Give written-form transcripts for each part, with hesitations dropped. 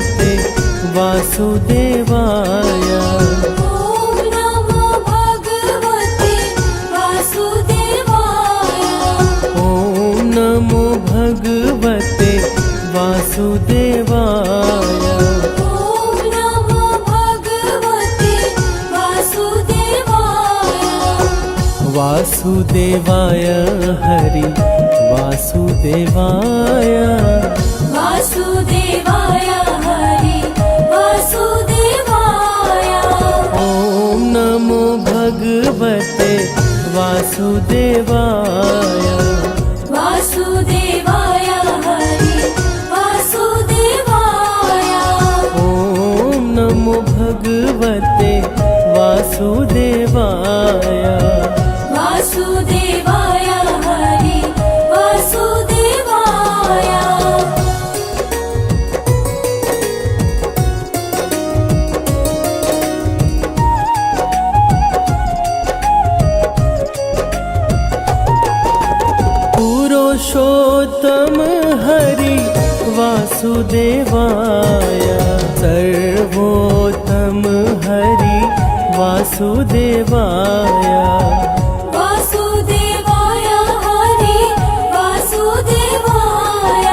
भगवते वासुदेवाय। ॐ नमो भगवते वासुदेवाय। ॐ नमो भगवते वासुदेवाय। ॐ नमो भगवते वासुदेवाय। वासुदेवाय हरि वासुदेवाय। वासुदेवाय हरि वासुदेवाय। ॐ नमो भगवते वासुदेवाय। वासुदेवाय हरि वासुदेवाय। ॐ नमो भगवते वासुदेवाय। वासुदेवाय हरि वासुदेवाय। पुरुषोत्तम हरि वासुदेवाय। सर्वोत्तम हरि वासुदेवाय। वासुदेवाय हरि वासुदेवाय।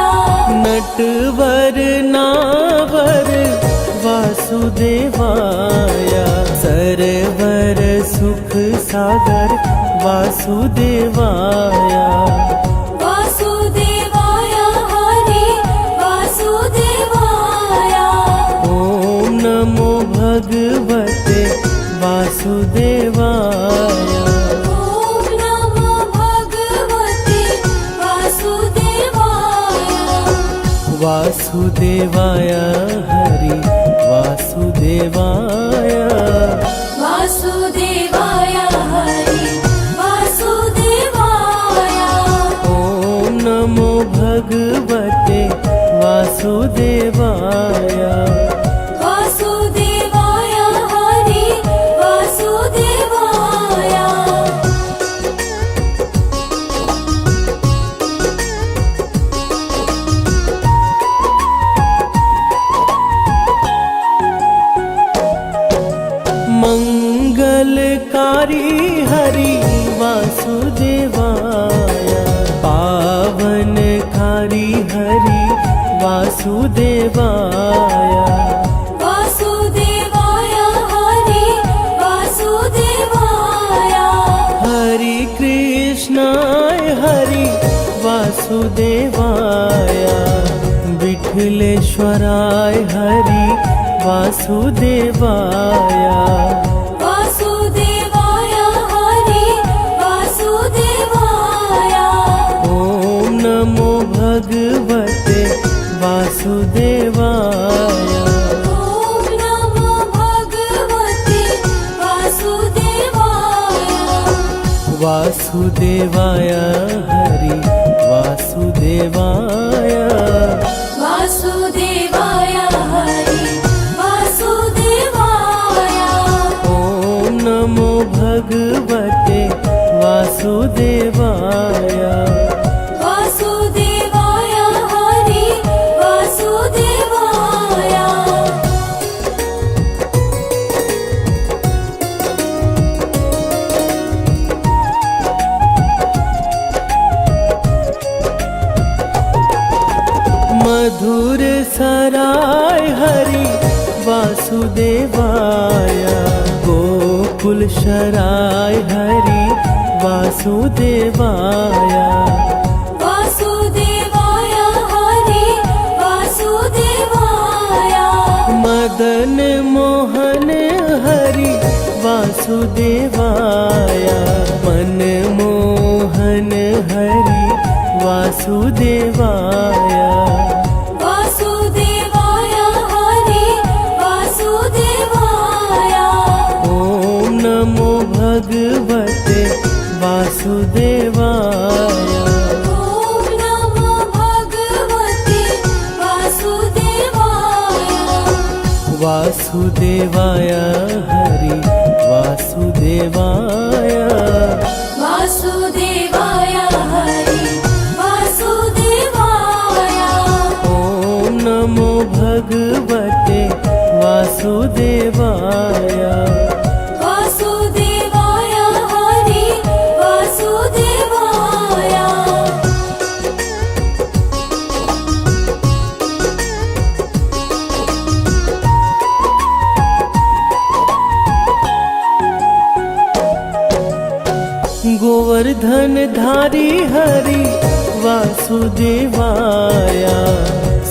नटवर नावर वासुदेवाय। सरवर सुख सागर वासुदेवाय। वासुदेवाय हरि वासुदेवाय। ॐ नमो भगवते वासुदेवाय। ॐ नमो भगवते वासुदेवाय। वासुदेवाय हरि वासुदेवाय। वासुदेवाय हरि वासुदेवाय। ॐ नमो भगवते वासुदेवाय। वासुदेवाय हरि वासुदेवाय। मंगलकारी हरि वासुदेवाय। पावनकारी हरि वासुदेवाय। वासुदेवाय हरि वासुदेवाय। हरि कृष्णाय हरि वासुदेवाय। विठलेश्वराय हरि वासुदेवाय। वासुदेवाय हरि वासुदेवाय। ॐ नमो भगवते वासुदेवाय। ॐ नमो भगवते वासुदेवाय। वासुदेवाय हरि वासुदेवाय। वासुदेवाय हरि वासुदेवाय। ॐ नमो भगवते वासुदेवाय। वासुदेवाय हरि वासुदेवाय। मधुर सराय हरि वासुदेवाय। गोकुल शराय हरि वासुदेवाय। वासुदेवाय हरि वासुदेवाय। मदन मोहन हरि वासुदेवाय। मनमोहन हरि वासुदेवाय। वासुदेवाय हरि वासुदेवाय। ॐ नमो भगवते वासुदेवाय। ॐ नमो भगवते वासुदेवाय। वासुदेवाय हरि वासुदेवाय। वासुदेवाय हरि वासुदेवाय। ॐ नमो भगवते वासुदेवाय वासुदेवाय हरि वासुदेवाय गोवर्धन धारी हरि वासुदेवाय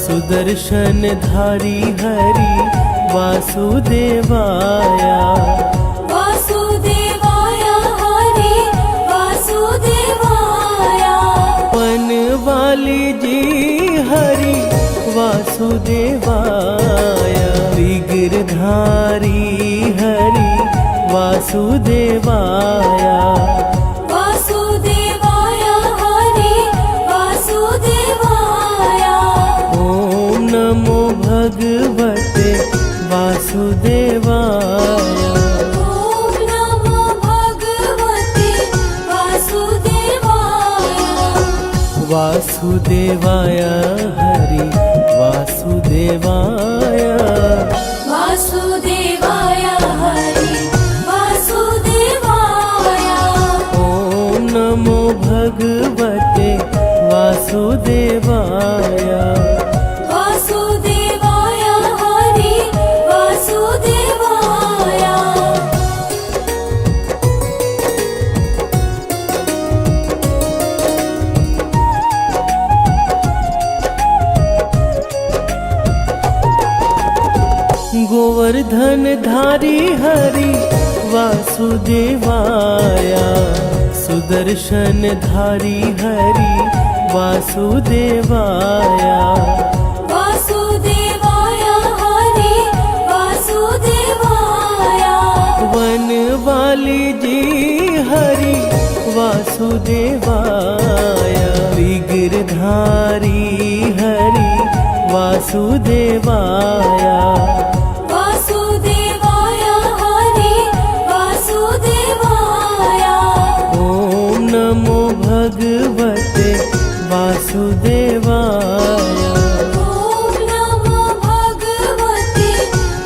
सुदर्शन धारी हरि वासुदेवाय वासुदेवाय हरि वासुदेवाय वन वाली जी हरि वासुदेवाय विग्रधारी हरि वासुदेवाय वासुदेवाय हरि वासुदेवाय ओम नमो भगवते वासुदेवाय ॐ नमो भगवते वासुदेवाय वासुदेवाय हरि वासुदेवाय वासुदेवाय हरि वासुदेवाय ओम नमो भगवते वासुदेवाय वासुदेवाय हरि वासुदेवाय गोवर्धन धारी हरि वासुदेवाय सुदर्शन धारी हरि वासुदेवाय वासुदेवाय हरि वासुदेवाय वन वाली जी हरि वासुदेवाय विग्रधारी हरि वासुदेवाय वासुदेवाय हरि वासुदेवाय ओम नमो भगवते वासुदेवाय ॐ नमो भगवते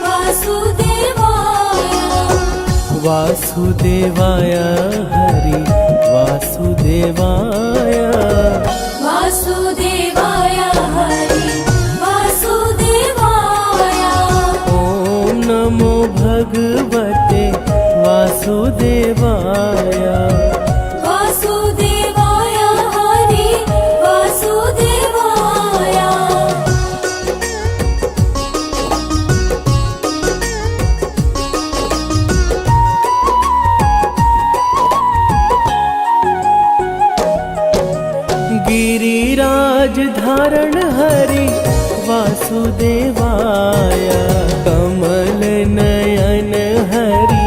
वासुदेवाय वासुदेवाय हरि वासुदेवाय वासुदेवाय हरि वासुदेवाय ओम नमो भगवते वासुदेवाय वासुदेवाय हरि वासुदेवाय गिरिराज धारण हरि वासुदेवाय कमल नयन हरि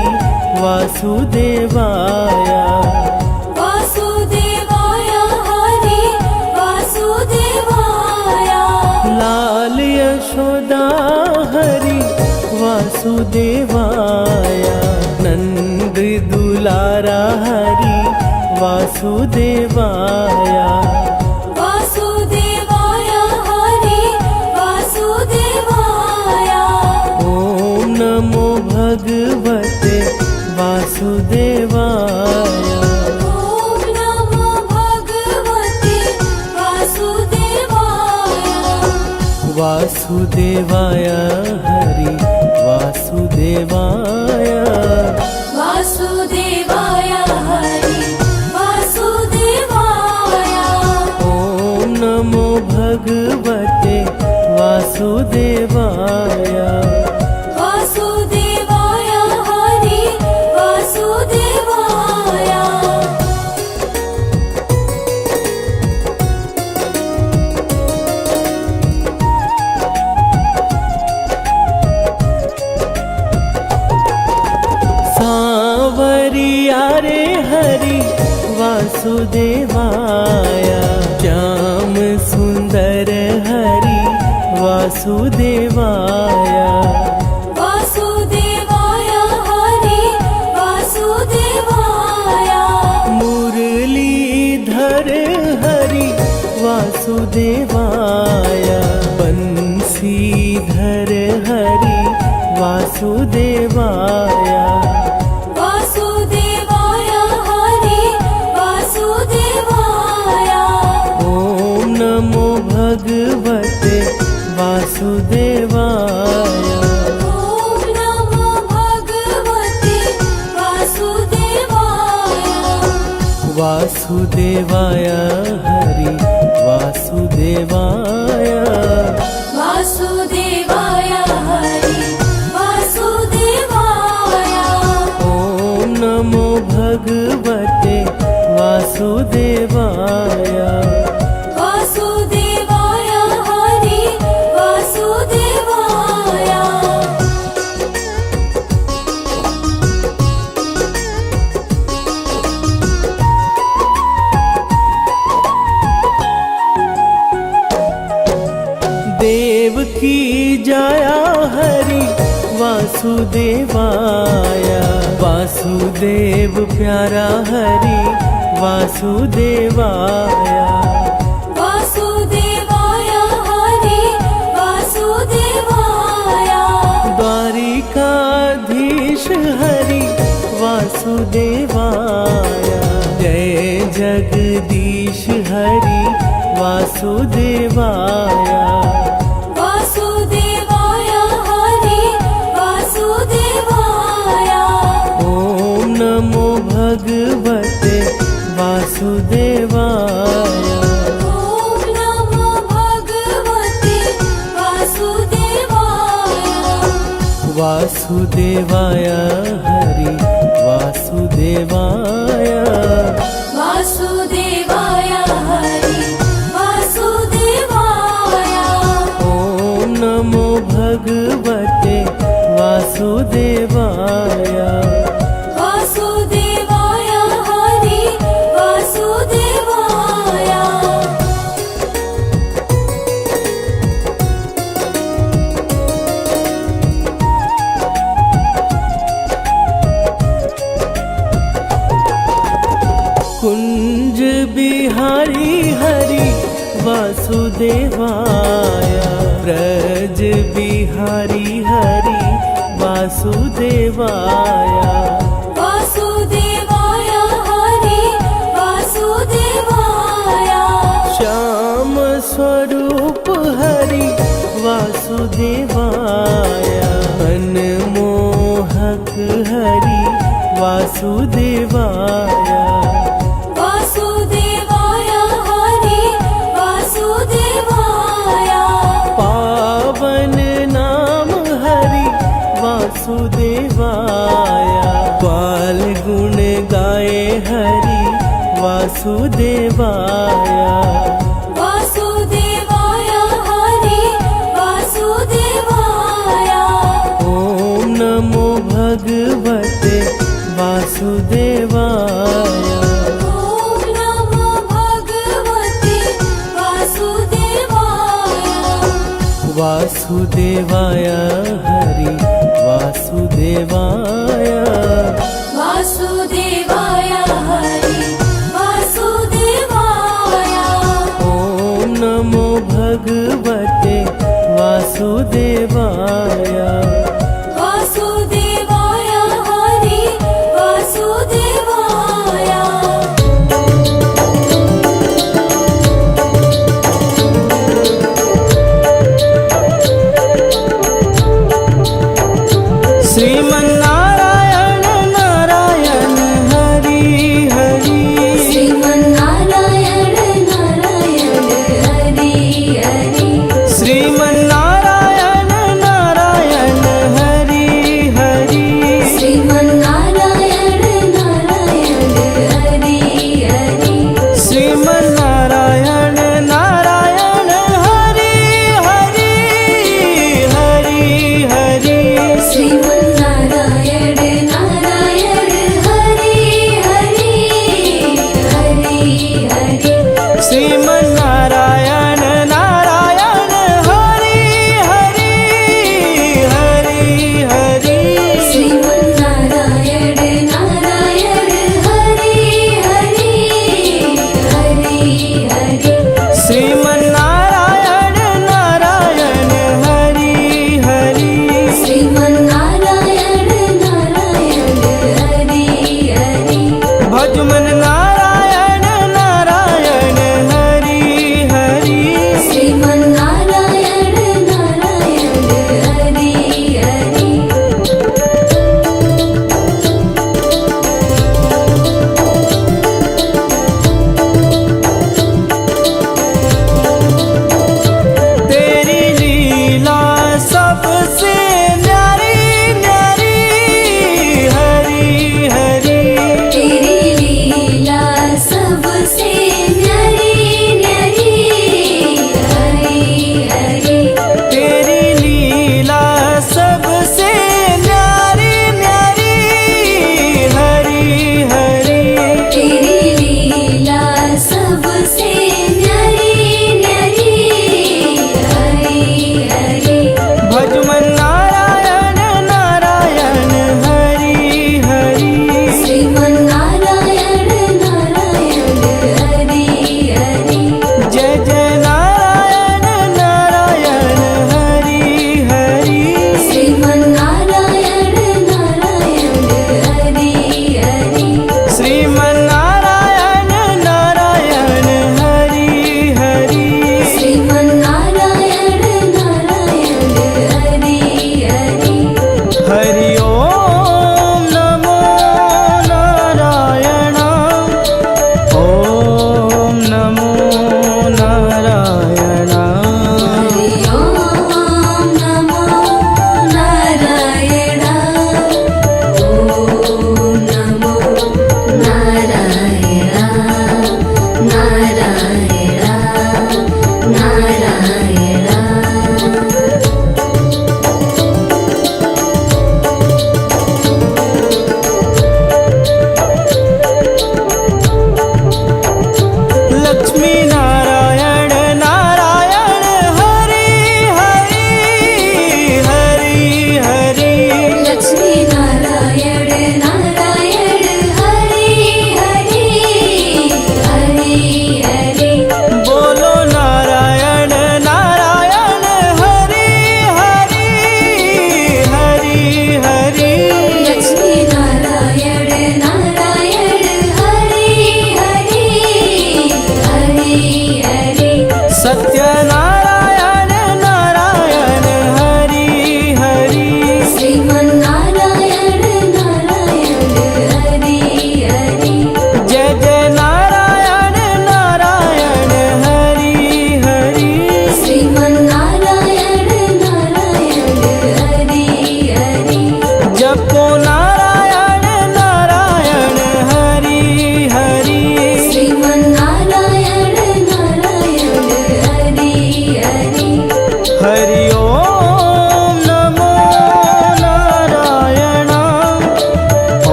वासुदेवाय वासुदेवाय हरि वासुदेवाय लाल यशोदा हरि वासुदेवाय नंद दुलारा हरि वासुदेवाय वासुदेवाय हरि वासुदेवाय ओम नमो भगवते वासुदेवाय ॐ नमो भगवते वासुदेवाय वासुदेवाय हरि वासुदेवाय वासुदेवाय हरि वासुदेवाय ओम नमो भगवते वासुदेवाय वासुदेवाय हरि वासुदेवाय सांवरिया रे हरि वासुदेवाय श्याम सुंदर हरि वासुदेवाय वासुदेवाय हरि वासुदेवाय मुरलीधर हरि वासुदेवाय बंसीधर हरि वासुदेवाय वासुदेवाय हरि वासुदेवाय ॐ नमो भगवते वासुदेवाय ॐ नमो भगवते वासुदेवाय वासुदेवाय हरि वासुदेवाय वासुदेवाय हरि वासुदेवाय ॐ नमो भगवते वासुदेवाय वासुदेवाय हरि वासुदेवाय देव की जाया हरि वासुदेवाय वासुदेव प्यारा हरि वासुदेवाय वासुदेवाय हरि वासुदेवाय द्वारिकाधीश हरि वासुदेवाय जय जगदीश हरि वासुदेवाय वासुदेवाय हरि वासुदेवाय ॐ नमो भगवते वासुदेवाय ॐ नमो भगवते वासुदेवाय वासुदेवाय हरि वासुदेवाय वासुदेवाय हरि वासुदेवाय ॐ नमो भगवते वासुदेवाय वासुदेवाय हरि वासुदेवाय कुंज बिहारी हरि वासुदेवाय ब्रज बिहारी हरि वासुदेवाय वासुदेवाय हरि वासुदेवाय श्याम स्वरूप हरि वासुदेवाय मनमोहक हरि वासुदेवाय वासुदेवाय हरि वासुदेवाय पावन नाम हरि वासुदेवाय ग्वाल गुण गाए हरि वासुदेवाय वासुदेवाय हरि वासुदेवाय ॐ नमो भगवते वासुदेवाय ॐ नमो भगवते वासुदेवाय वासुदेवाय हरि वासुदेवाय वासुदेवाय हरि वासुदेवाय ॐ नमो भगवते वासुदेवाय वासुदेवाय हरि वासुदेवाय श्रीमन्नारायण नारायण हरि हरि श्रीमन्नारायण नारायण हरि हरि श्रीमन्नारायण नारायण हरि हरि श्रीमन्नारायण नारायण हरि हरि श्रीमन्नारायण नारायण हरि हरि हरि हरि श्रीमन्नारायण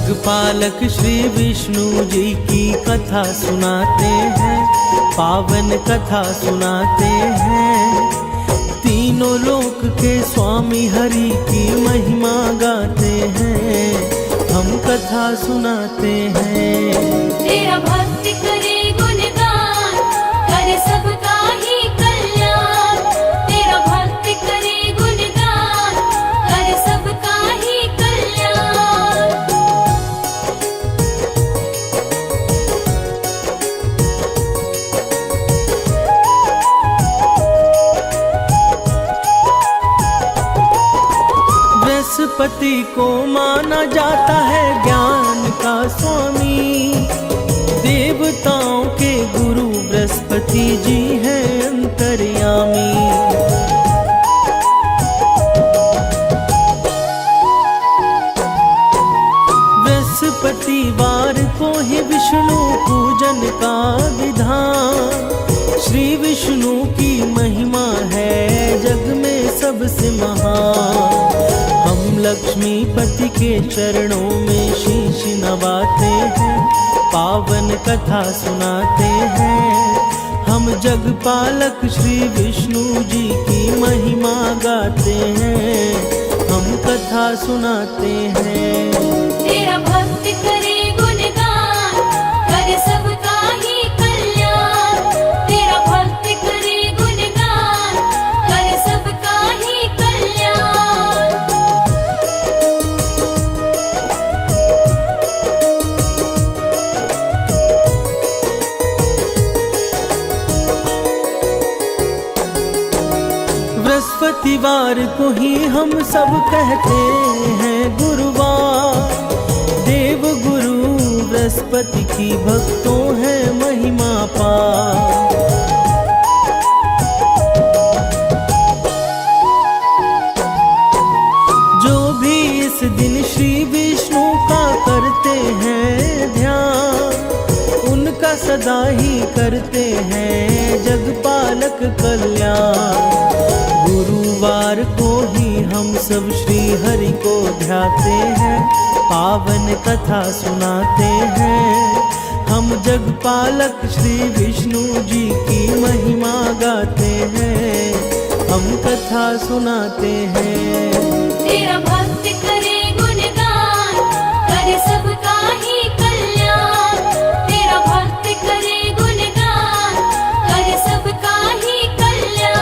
जगपालक श्री विष्णु जी की कथा सुनाते हैं, पावन कथा सुनाते हैं। तीनों लोक के स्वामी हरि की महिमा गाते हैं, हम कथा सुनाते हैं। तेरा भक्त करे गुणगान, करे सबका ही कल्याण। तेरा भक्त करे गुणगान, करे सबका ही कल्याण। बृहस्पति को माना जाता है ज्ञान का स्वामी, देवताओं के गुरु बृहस्पति जी हैं अंतर्यामी। बृहस्पतिवार को ही विष्णु पूजन का विधान, श्री विष्णु की महिमा है जग में सबसे महान। हम लक्ष्मीपति के चरणों में शीश नवाते हैं, पावन कथा सुनाते हैं। हम जगपालक श्री विष्णु जी की महिमा गाते हैं, हम कथा सुनाते हैं। तेरा भक्त करे गुणगान, करे सबका ही कल्याण। तेरा भक्त करे गुणगान, करे सबका ही कल्याण। बृहस्पतिवार को ही हम सब कहते हैं गुरुवार, देव गुरु बृहस्पति की भक्तों है महिमा पार। जो भी इस दिन श्री विष्णु का करते हैं ध्यान, उनका सदा ही करते हैं जगपालक कल्याण। गुरुवार को ही हम सब श्री हरि को ध्याते हैं, पावन कथा सुनाते हैं। हम जगपालक श्री विष्णु जी की महिमा गाते हैं, हम कथा सुनाते हैं। तेरा भक्त करे गुणगान, करे सबका ही कल्याण। तेरा भक्त करे गुणगान, करे सबका ही कल्याण।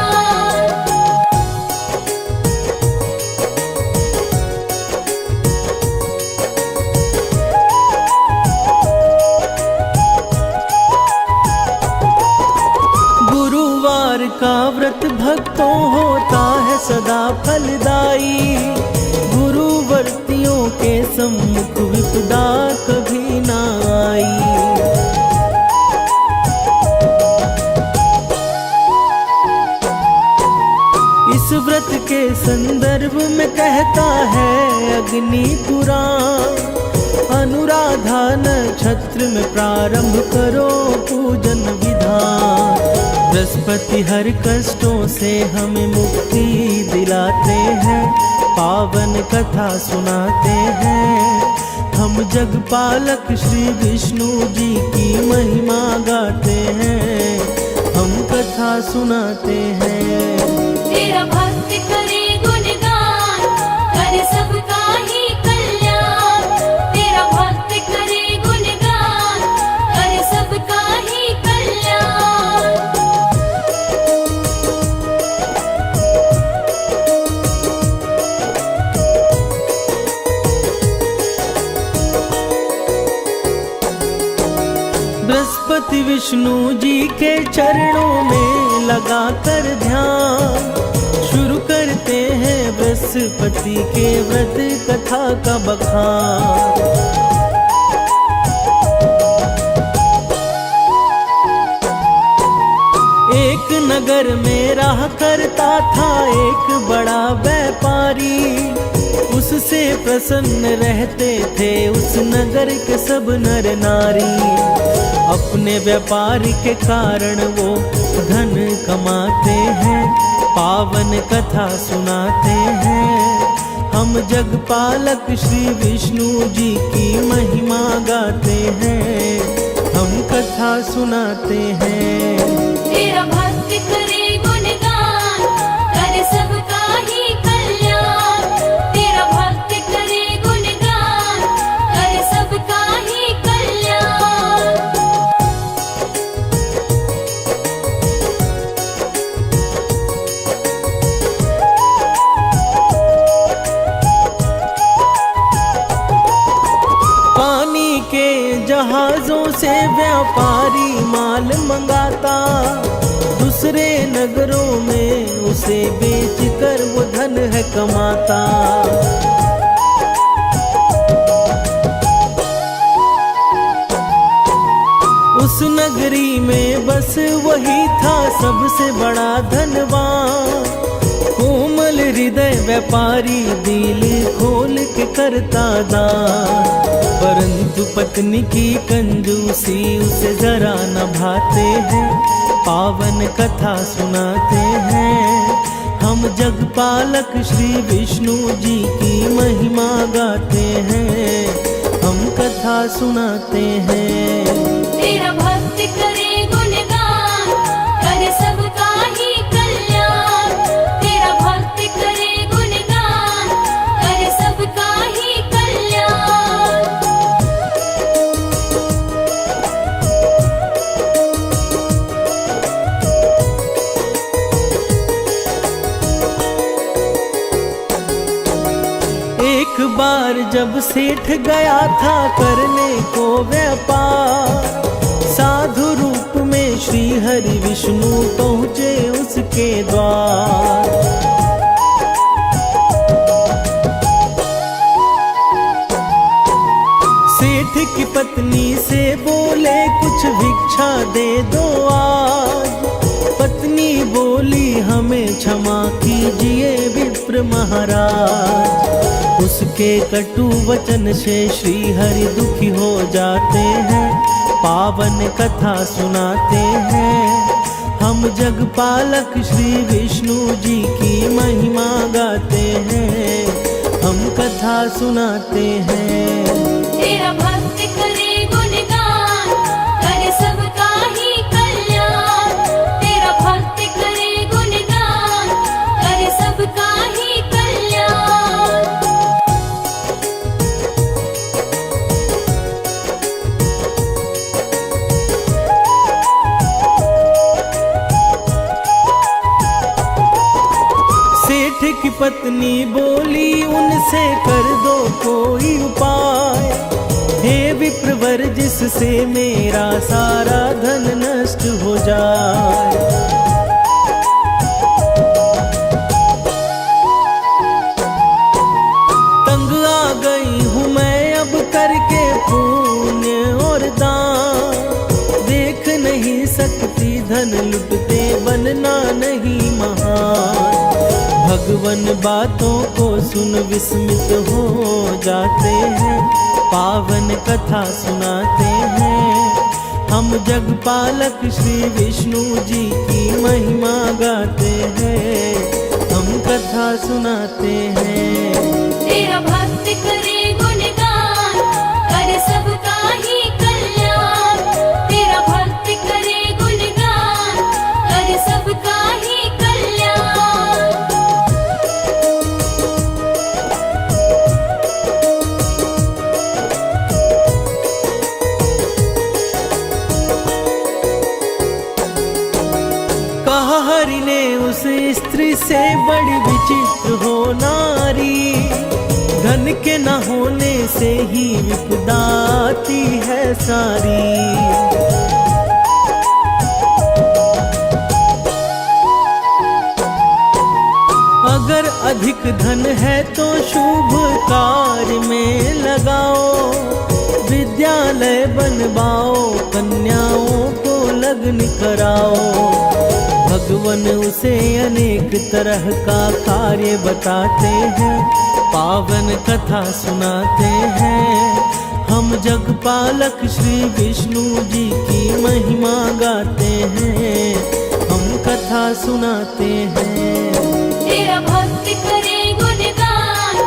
गुरुवार का व्रत भक्तों होता है सदा फलदायी, गुरुवर्तियों के सम्मुख विपदा कभी ना आई। इस व्रत के संदर्भ में कहता है अग्नि पुराण, अनुराधा नक्षत्र में प्रारंभ करो पूजन विधान। बृहस्पति हर कष्टों से हमें मुक्ति दिलाते हैं, पावन कथा सुनाते हैं। हम जगपालक श्री विष्णु जी की महिमा गाते हैं, हम कथा सुनाते हैं। तेरा भक्त करे गुणगान, करे सबका ही कल्याण। तेरा भक्त करे गुणगान, करे सबका ही कल्याण। बृहस्पति विष्णु जी के चरणों में लगाकर ध्यान, शुरू करते हैं बृहस्पति के व्रत कथा का बखान। एक नगर में रहा करता था एक बड़ा व्यापारी, उससे प्रसन्न रहते थे उस नगर के सब नर नारी। अपने व्यापार के कारण वो धन कमाते हैं, पावन कथा सुनाते हैं। हम जगपालक श्री विष्णु जी की महिमा गाते हैं, हम कथा सुनाते हैं। तेरा भक्त करे गुणगान, कर सबका ही कल्याण। तेरा भक्त करे गुणगान, कर सबका ही कल्याण। पानी के जहाजों से व्यापारी माल मंगाता, दूसरे नगरों में उसे बेचकर वो धन है कमाता। उस नगरी में बस वही था सबसे बड़ा धनवान, कोमल हृदय व्यापारी दिल खोल के करता दान। परंतु पत्नी की कंजूसी उसे जरा न भाते हैं, पावन कथा सुनाते हैं। हम जगपालक श्री विष्णु जी की महिमा गाते हैं, हम कथा सुनाते हैं। तेरा भक्त करे गुणगान, कर सबका ही कल्याण। तेरा भक्त करे गुणगान, कर सबका ही कल्याण। एक बार जब सेठ गया था करने को व्यापार, साधु रूप में श्री हरि विष्णु पहुँचे उसके द्वार। सेठ की पत्नी से बोले कुछ भिक्षा दे दो आज। पत्नी बोली हमें क्षमा कीजिए विप्र महाराज। उसके कटु वचन से श्री हरि दुखी हो जाते हैं, पावन कथा सुनाते हैं। हम जगपालक श्री विष्णु जी की महिमा गाते हैं, हम कथा सुनाते हैं। तेरा भक्त करे गुणगान, कर सबका ही कल्याण। तेरा भक्त करे गुणगान, कर सबका ही कल्याण। सेठ की पत्नी बोली उनसे कर दो कोई उपाय, हे विप्रवर जिससे मेरा सारा धन नष्ट हो जाए। तंग आ गई हूँ मैं अब करके पुण्य और दान, देख नहीं सकती धन लुटते बनना नहीं महान। भगवन बातों को सुन विस्मित हो जाते हैं, पावन कथा सुनाते हैं। हम जगपालक श्री विष्णु जी की महिमा गाते हैं, हम कथा सुनाते हैं। तेरा भक्त करे गुणगान, कर सबका ही कल्याण। तेरा भक्त करे गुणगान, कर सबका ही कल्याण। कहा हरि ने उस स्त्री से बड़ी विचित्र हो नारी, धन के न होने से ही विपदा आती है सारी। अगर अधिक धन है तो शुभ कार्य में लगाओ, विद्यालय बनवाओ, कन्याओं को लग्न कराओ। भगवन उसे अनेक तरह का कार्य बताते हैं, पावन कथा सुनाते हैं। हम जगपालक श्री विष्णु जी की महिमा गाते हैं, हम कथा सुनाते हैं। तेरा भक्त करे गुणगान,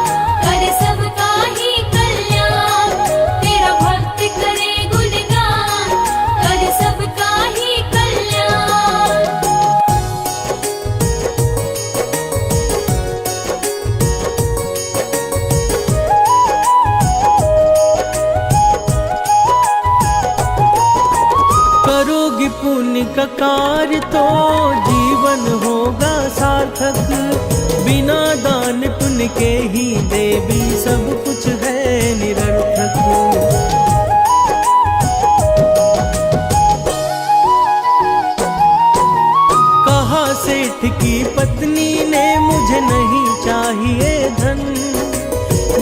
का कार्य तो जीवन होगा सार्थक। बिना दान पुण्य के ही देवी सब कुछ है निरर्थक। कहा सेठ की पत्नी ने मुझे नहीं चाहिए धन,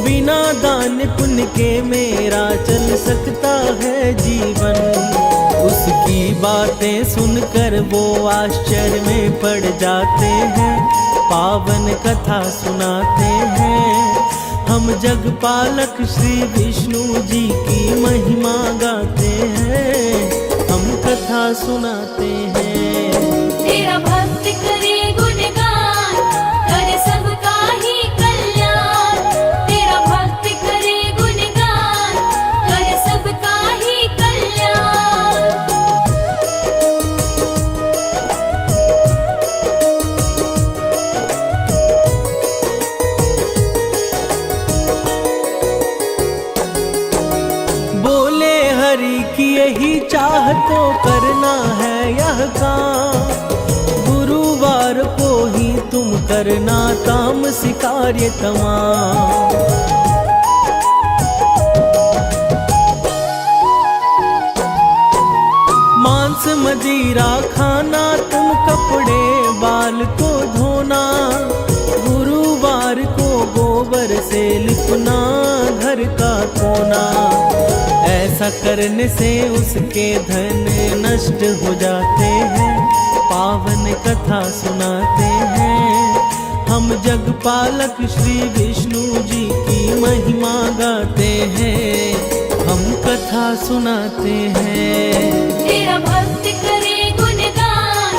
बिना दान पुण्य के मेरा चल सकता है जीवन। उसकी बातें सुनकर वो आश्चर्य में पड़ जाते हैं, पावन कथा सुनाते हैं। हम जगपालक श्री विष्णु जी की महिमा गाते हैं, हम कथा सुनाते हैं। तेरा भक्त करे गुणगान, करे सबका ही कल्याण। तेरा भक्त करे गुणगान, करे सबका ही कल्याण। बोले हरि की यही चाह तो करना है यह काम। गुरुवार को ही तुम करना तामसी कार्य तमाम। मांस मदिरा खाना, तुम कपड़े बाल को धोना। गुरुवार को गोबर से लिपना घर का कोना। ऐसा करने से उसके धन नष्ट हो जाते हैं, पावन कथा सुनाते हैं। हम जगपालक श्री विष्णु जी की महिमा गाते हैं, हम कथा सुनाते हैं। तेरा भक्त करे गुणगान,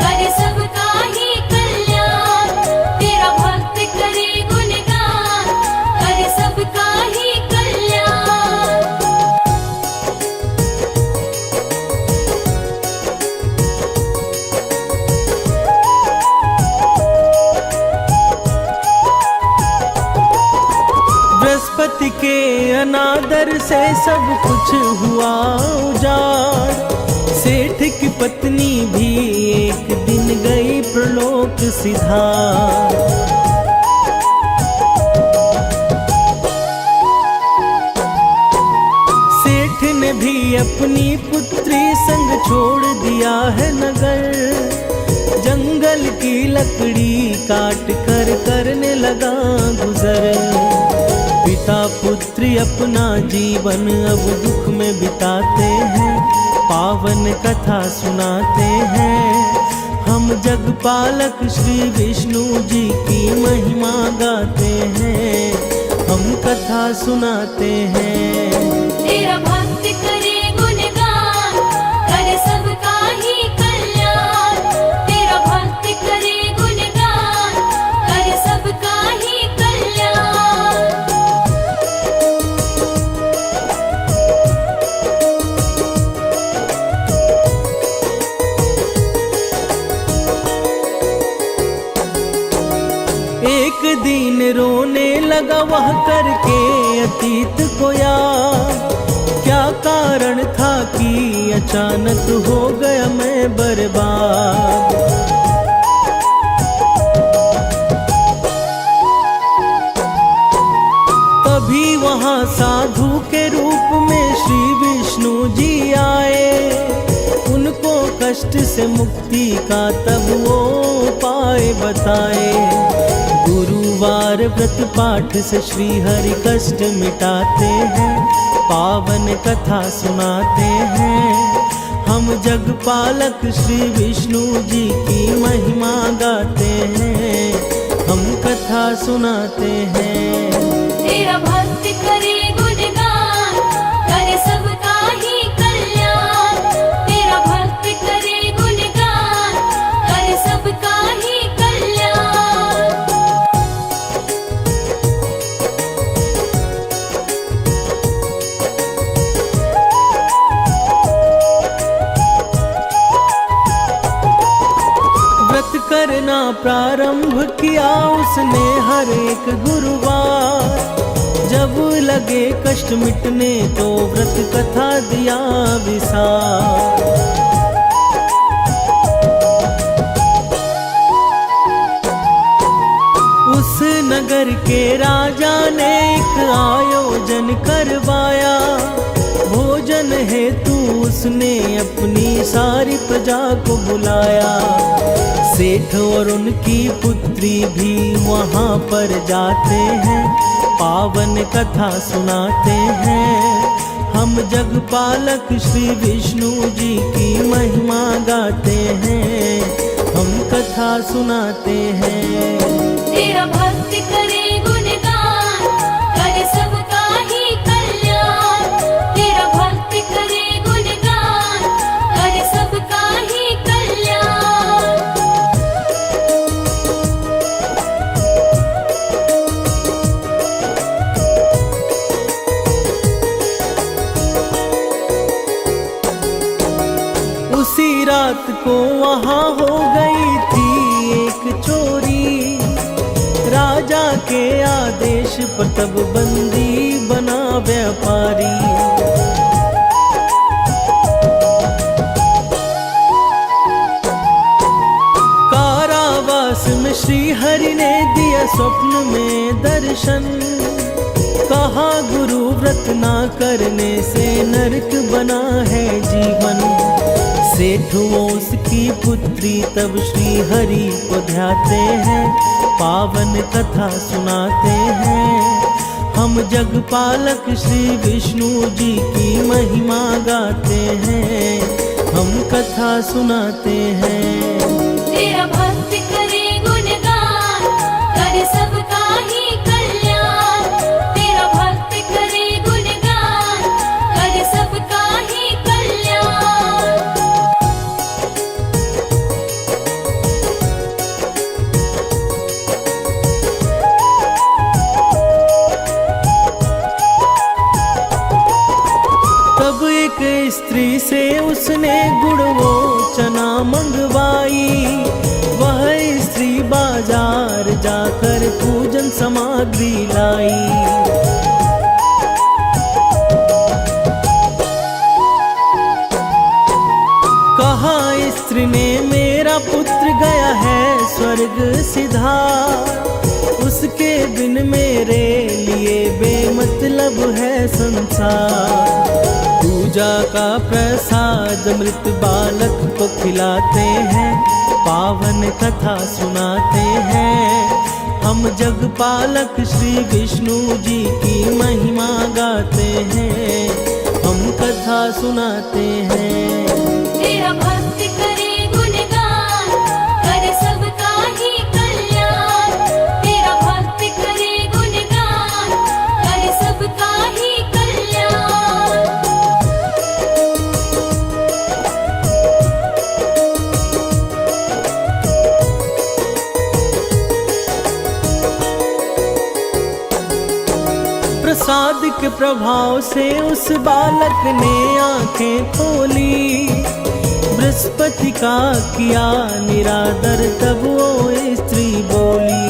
करे सबका ही कल्याण। तेरा भक्त करे गुणगान, करे सबका ही कल्याण। बृहस्पति के अनादर से सब कुछ हुआ उजाड़। सेठ की पत्नी भी एक दिन गई प्रलोक सिधार। सेठ ने भी अपनी पुत्री संग छोड़ दिया है नगर। जंगल की लकड़ी काट कर करने लगा गुजर। पिता पुत्री अपना जीवन अब दुख में बिताते हैं, पावन कथा सुनाते हैं। हम जगपालक श्री विष्णु जी की महिमा गाते हैं, हम कथा सुनाते हैं। तेरा भक्त करे गुणगान, करे सबका ही कल्याण। तेरा भक्त करे गुणगान, करे सबका ही कल्याण। एक दिन रोने लगा वह करके अतीत को याद। क्या कारण था कि अचानक हो गया मैं बर्बाद। तभी वहाँ साधु के रूप में श्री विष्णु जी आए। उनको कष्ट से मुक्ति का तब वो उपाय बताए। गुरुवार व्रत पाठ से श्री हरि कष्ट मिटाते हैं, पावन कथा सुनाते हैं। हम जगपालक श्री विष्णु जी की महिमा गाते हैं, हम कथा सुनाते हैं। तेरा भक्त करे गुणगान, करे सबका ही कल्याण। तेरा भक्त करे गुणगान, करे सबका ही कल्याण। व्रत करना प्रारंभ किया उसने हर एक गुरुवार। जब लगे कष्ट मिटने तो व्रत कथा दिया विसार। नगर के राजा ने एक आयोजन करवाया। भोजन हेतु उसने अपनी सारी प्रजा को बुलाया। सेठ और उनकी पुत्री भी वहाँ पर जाते हैं, पावन कथा सुनाते हैं। हम जगपालक श्री विष्णु जी की महिमा गाते हैं, हम कथा सुनाते हैं। तेरा भक्त करे गुणगान, करे सबका ही कल्याण। तेरा भक्त करे गुणगान, करे सबका ही कल्याण। उसी रात को वहाँ हो गई थी एक चोरी। राजा के आदेश पर तब बंदी बना व्यापारी। कारावास में श्री हरि ने दिया स्वप्न में दर्शन। कहा गुरु व्रत ना करने से नरक बना है जीवन। सेठ उसकी पुत्री तब श्री हरि को ध्याते हैं, पावन कथा सुनाते हैं। हम जगपालक श्री विष्णु जी की महिमा गाते हैं, हम कथा सुनाते हैं। तेरा भक्त करे गुणगान, करे सबका ही कल्याण। तेरा भक्त करे गुणगान, करे सबका ही कल्याण। तब एक स्त्री से उसने गुड़ वो चना मंगवाई। वह स्त्री बाजार जाकर पूजन सामग्री लाई। कहा स्त्री ने मेरा पुत्र गया है स्वर्ग सिधार। उसके बिन मेरे लिए बेमतलब है संसार। पूजा का प्रसाद मृत बालक को खिलाते हैं, पावन कथा सुनाते हैं। हम जगपालक श्री विष्णु जी की महिमा गाते हैं, हम कथा सुनाते हैं। तेरा भक्त करे गुणगान, करे सबका ही कल्याण। तेरा भक्त करे गुणगान, करे सबका ही कल्याण। प्रसाद के प्रभाव से उस बालक ने आंखें खोली। बृहस्पति का किया निरादर तब वो स्त्री बोली।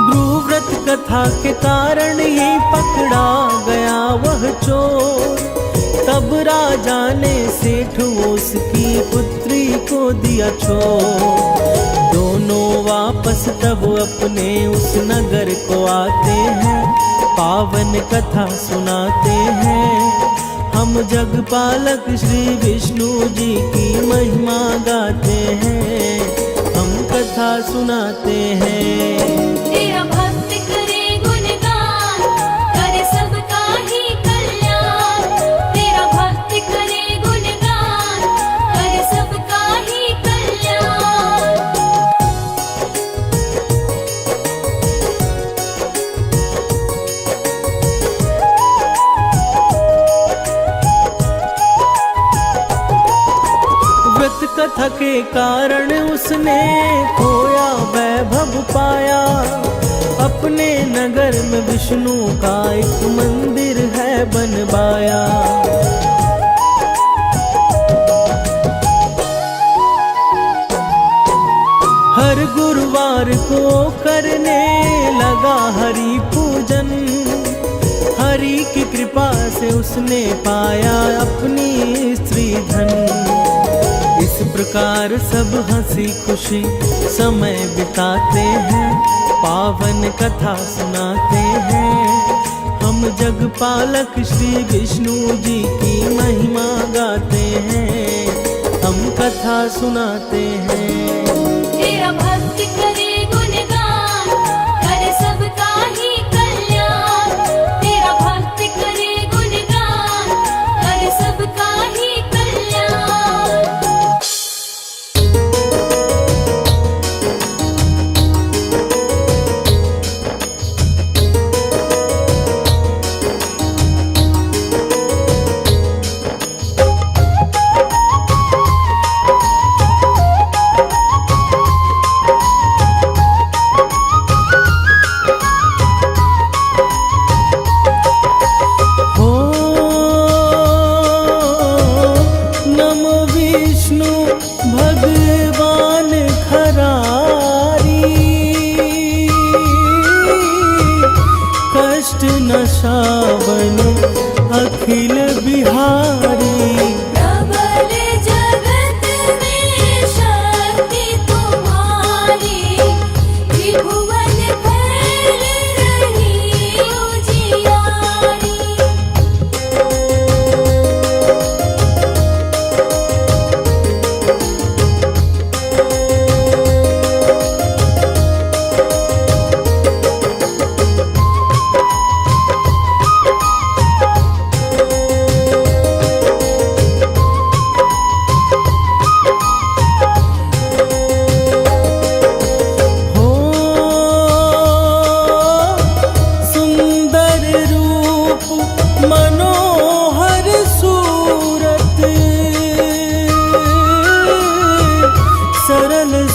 ब्रूव्रत कथा के कारण ही पकड़ा गया वह चोर। तब राजा ने सेठ उसकी पुत्री को दिया छोड़। दोनों वापस तब अपने उस नगर को आते हैं, पावन कथा सुनाते हैं। हम जगपालक श्री विष्णु जी की महिमा गाते हैं, हम कथा सुनाते हैं। तेरा भक्त करे गुणगान, करे सबका ही कल्याण। तेरा भक्त करे गुणगान, करे सबका ही कल्याण। व्रत कथा के कारण उसने खोया वैभव पाया। अपने नगर में विष्णु का एक मंदिर है बनवाया। हर गुरुवार को करने लगा हरि पूजन। हरि की कृपा से उसने पाया अपनी स्त्री धन। इस प्रकार परिवार सब हंसी खुशी समय बिताते हैं, पावन कथा सुनाते हैं। हम जगपालक श्री विष्णु जी की महिमा गाते हैं, हम कथा सुनाते हैं। तेरा भक्त करे गुणगान, करे सबका ही कल्याण। तेरा भक्त करे गुणगान, करे सबका ही कल्याण। भगवान खरारी, कष्ट नशावन अखिल बिहारी। प्रबल जगत में शक्ति तुम्हारी, त्रिभुवन फैल रही उजियारी।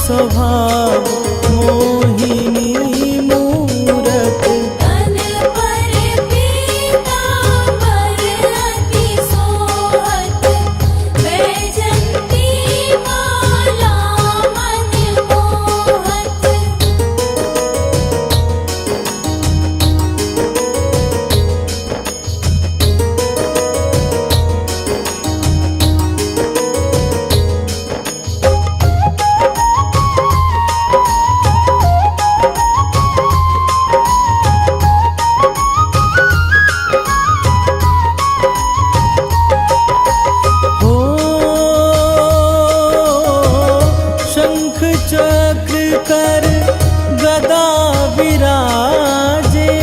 स्वभाव मोहिनी मूरत, तन पर पीतांबर अति सोहत। वैजंती माला मन मोहत। चक्र कर गदा विराजे,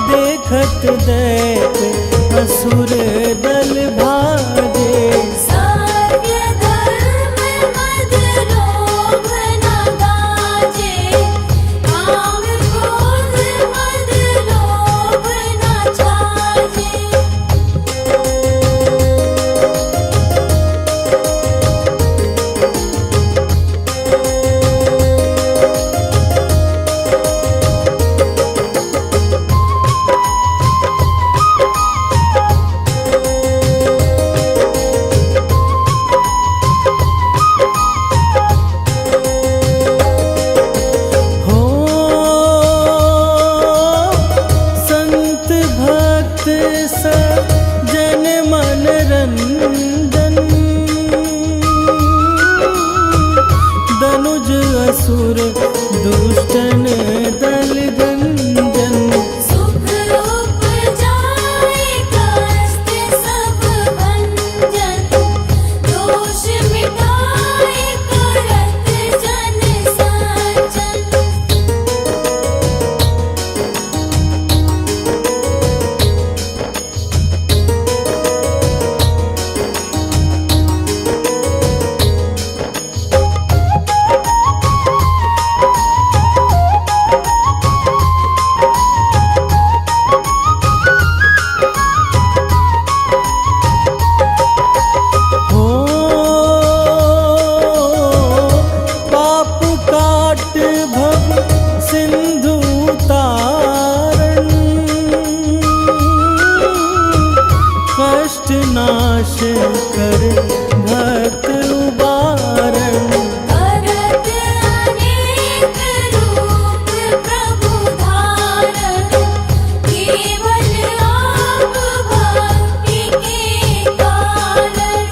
देखत दैत असुर दल भाजे। सत्य धर्म मद लोभ न गाजे, काम क्रोध मद लोभ न छाजे। जन मन रंजन, दनुज असुर दुष्टन दल गंजन। सुख उपजाए कष्ट सब भंजन, दोष मिटाए करत जन सज्जन। नाश कर भक्त उबारण, करत अनेक रूप प्रभु धारण। केवल आप भक्ति के कारण,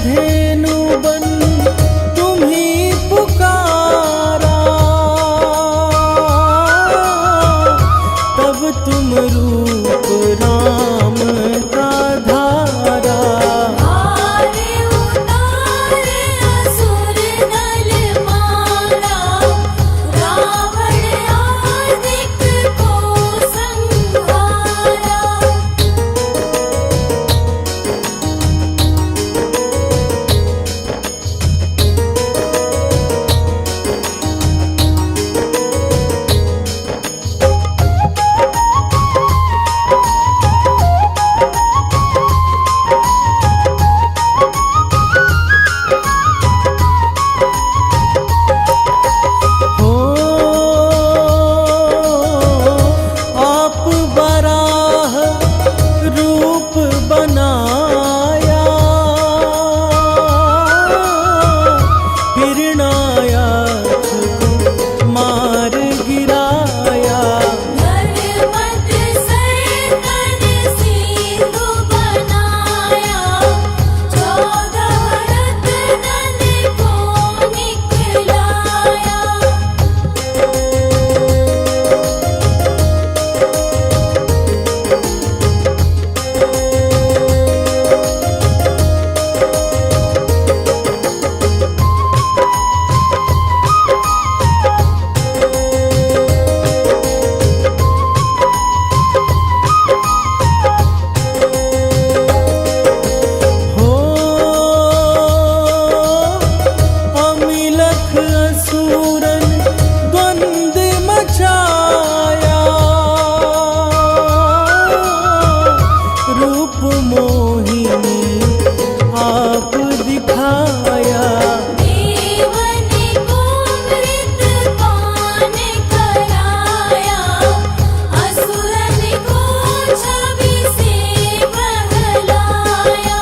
धेनु बन तुम्हीं पुकारा, तब तुम रूप राम का धारा। हारे उतारे असुर दल मारा, रावण आदिक को संहारा। हो आप बराह रूप बनाया, हिरणायाक्ष को मार गिराया। धर्मत सैतन सिंधु बनाया, 14 रत्नन को निकलाया। हो अमिलख असुरन द्वंद मचाया, रूप मोहिनी आप दिखाया। देवन को मृतपान कराया, असुरन को छवि से बहलाया।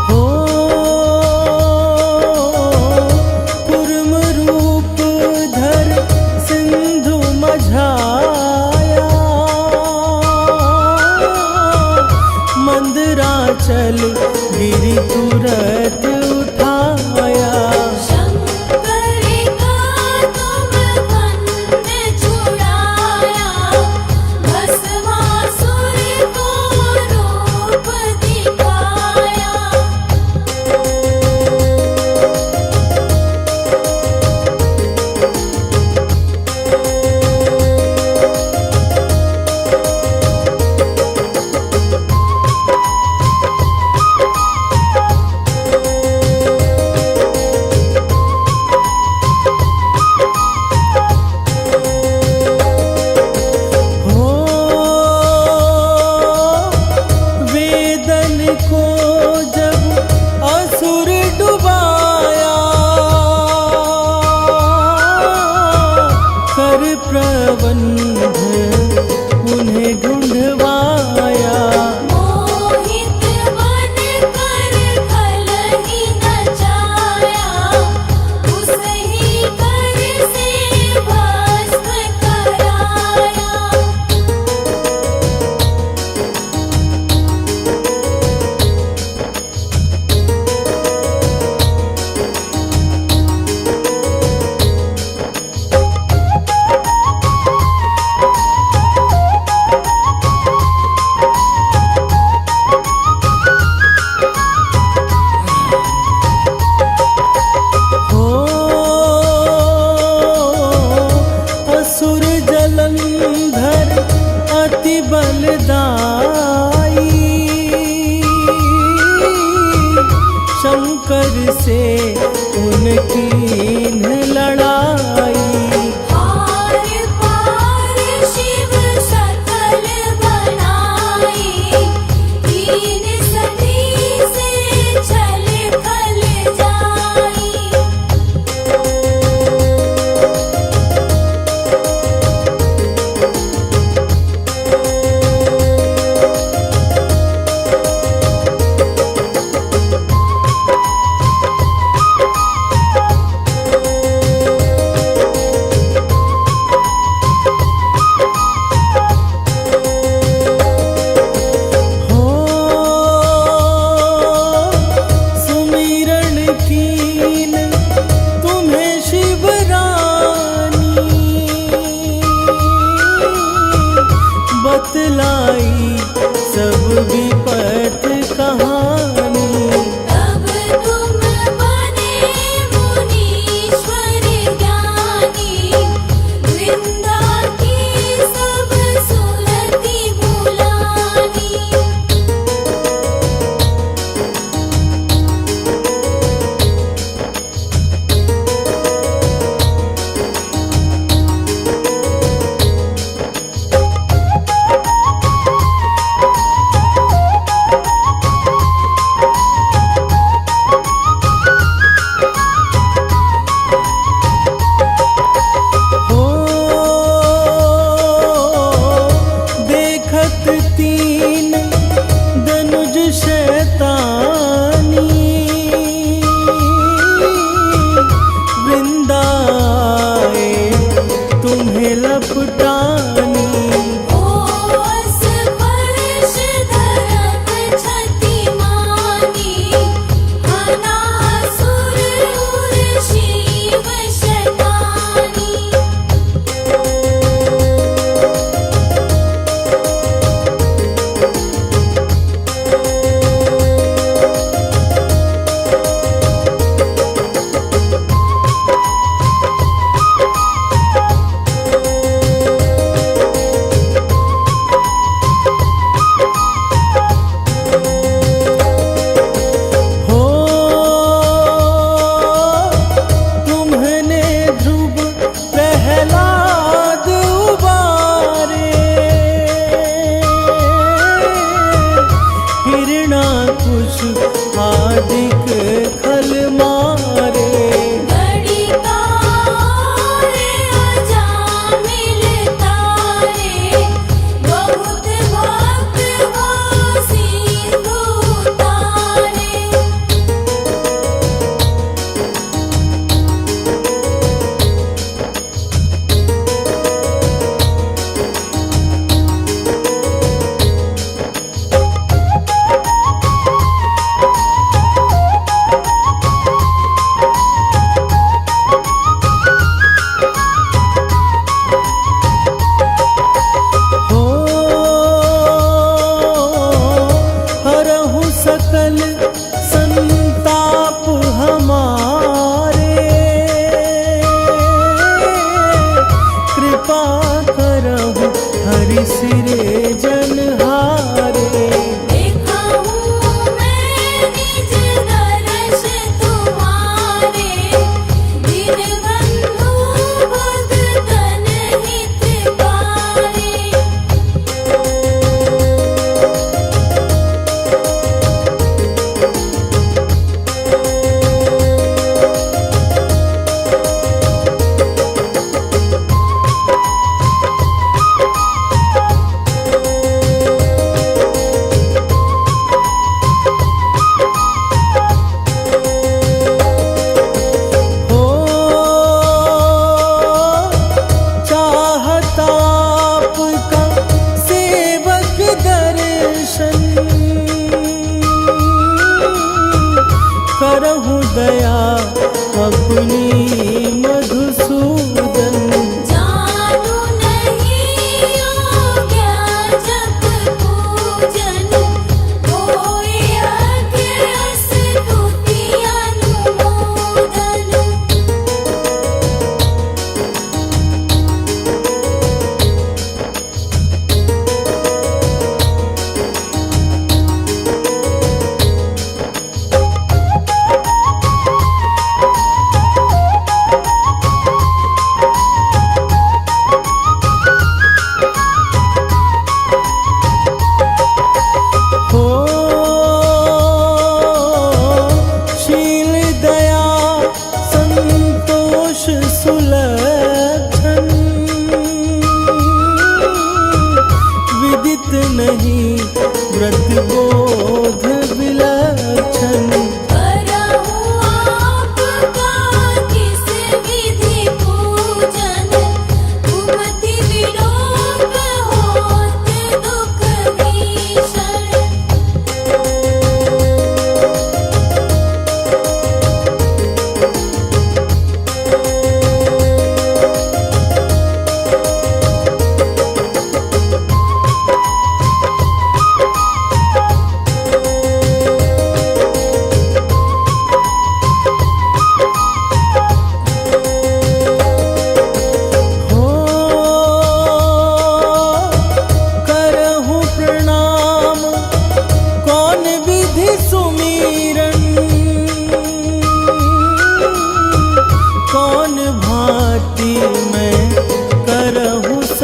हो कुर्म रूप धर सिंधु मझाया, मंदराचल गिरि तुरत उठाया। शंकर का तुम बंद छुड़ाया, भस्मासुर को रूप दिखाया। हो वेदन को जब असुर डुबाया, कर प्रबंध उन्हें ढूंढवाया। मोहित बन कर कलही नचाया, उसही कर से भस्म कराया।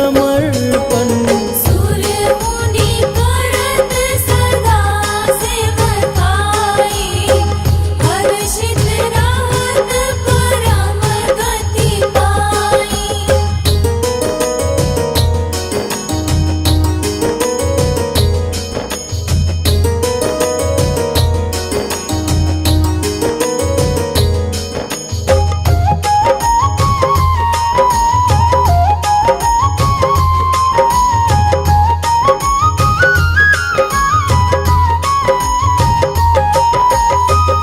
समर्पण। सूर्य मुनि करत सदा सेवकाई, हर्षित रहत परम गति पाई।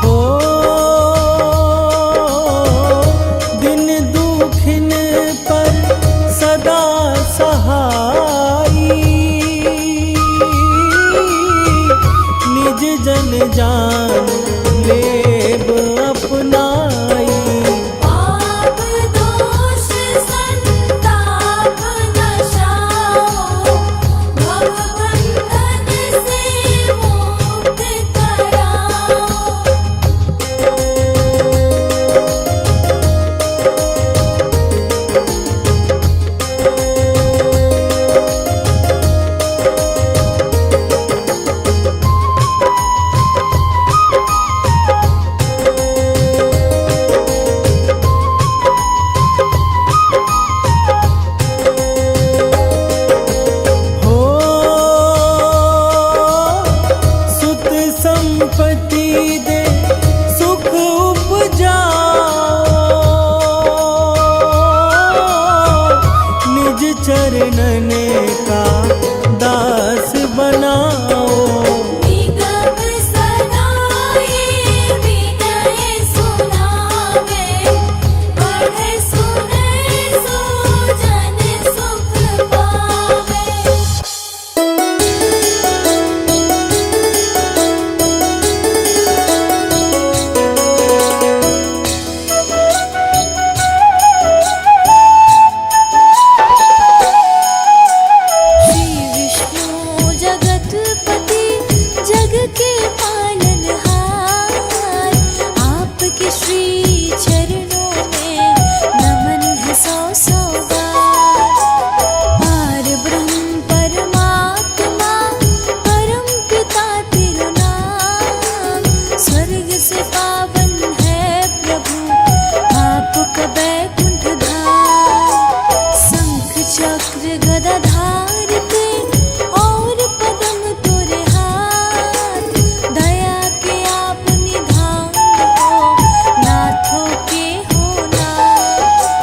हो दिन दुखिन पर सदा सहाई, निज जन जान लेब अपनाई। पाप दोष संताप नशाओ, भव बंधन से मुक्त कराओ। हो सुत संपत्ति दे सुख उपजाओ, निज चरणन का दास बनाओ।